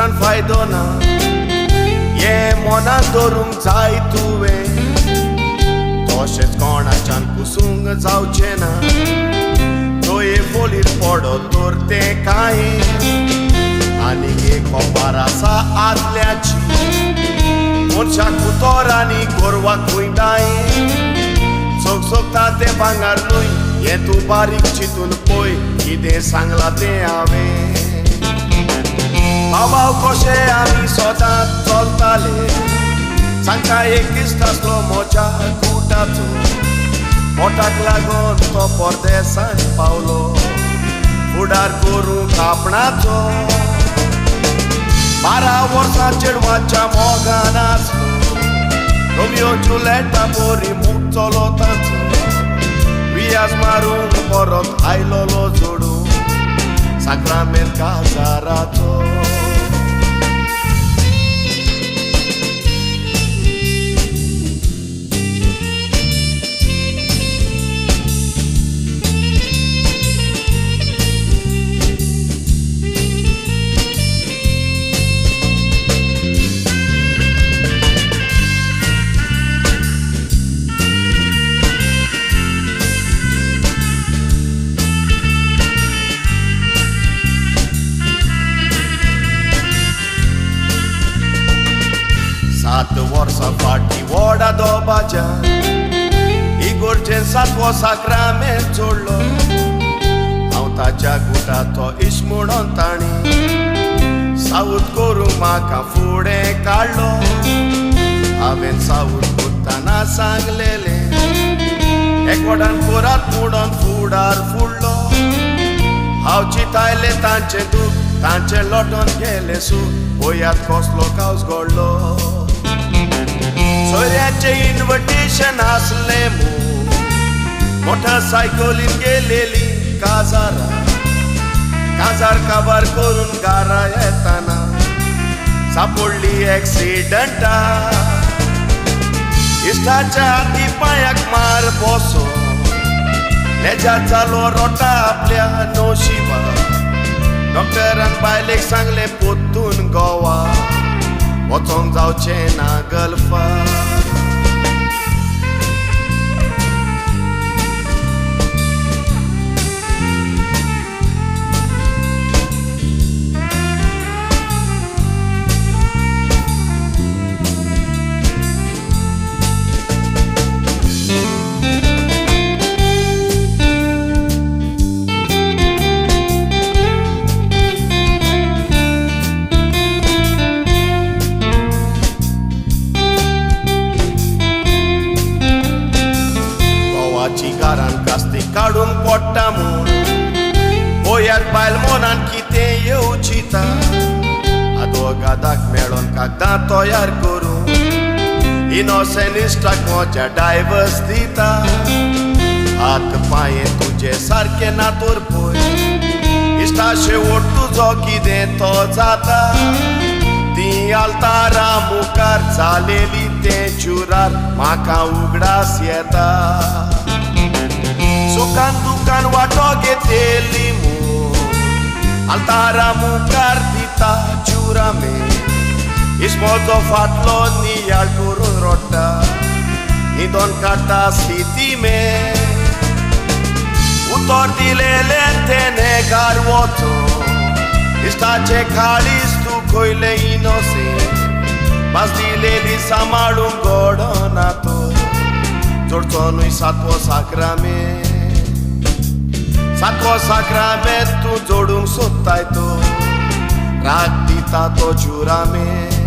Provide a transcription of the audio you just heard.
Utran faidona Ye mona dorung zai tuve Toshets konacan kusung zau cena Toye folir podo torte kai Anige comparasa atleaci Morcea cu torani corva cuindai Sok sok tate bangar lui E tu barik citun poi Ide sangla te ave Babau koshe ami sodat soltale Sanka ekistas lo mocha kutato Motak lagon to porte San Paulo Fudar koru kapnato Para vorsa cedwacha moganaslo Romeo Giulietta pori mucolo tanto Vias marun porot ailolo zodu Sacrament casarato Sat vorsa parti voda do bacia Igor sat vo sacramentolo Auta jaguta ismudon tani Saut koru maka fude kallo Aven saut kutana sanglele Ekodan kurat mudon fudar fullo Hauci taile tanche loton gelesu Boyat koslo kaus gollo सोयऱ्याचे इन्व्हिटेशन असले मो मोटरसायकलीन गेलेली काजार काबार करून गारा येताना सापडली ऍक्सिडंटा इष्टाच्या हाती पायाक मार बसो लेजा चालो रोटा आपल्या नोशिबा डॉक्टरान बायलेक सांगले पोत्तून गोवा वचोंक जावचें ना गल्फा Garan casti काढून पोट्टा म्हूण बोयाक बायल मोनान कितें येवचिता आदवोगादाक मेळोन कागदां तयार करून इनोसेनिस्टाक मोच्या डायवर्स दिता हात पांये तुजे सारके ना तर पळय इश्टा शेवट तुजो कितें तो जाता ती आल्तारा मुखार जालेली तें चुरार म्हाका उगडास येता Sukan dukan wato geteli mu Altara mukar dita jurame Ismoto fatlo ni alturun rota Ni don kata siti me Utor dilele tene garvoto Istace kalis tu koile inose Mas dileli samalum godonato Zortonui satvo sacrament Satvo sacramentu जोडूंक सोदताय तो राग दिता तो जुरामेंत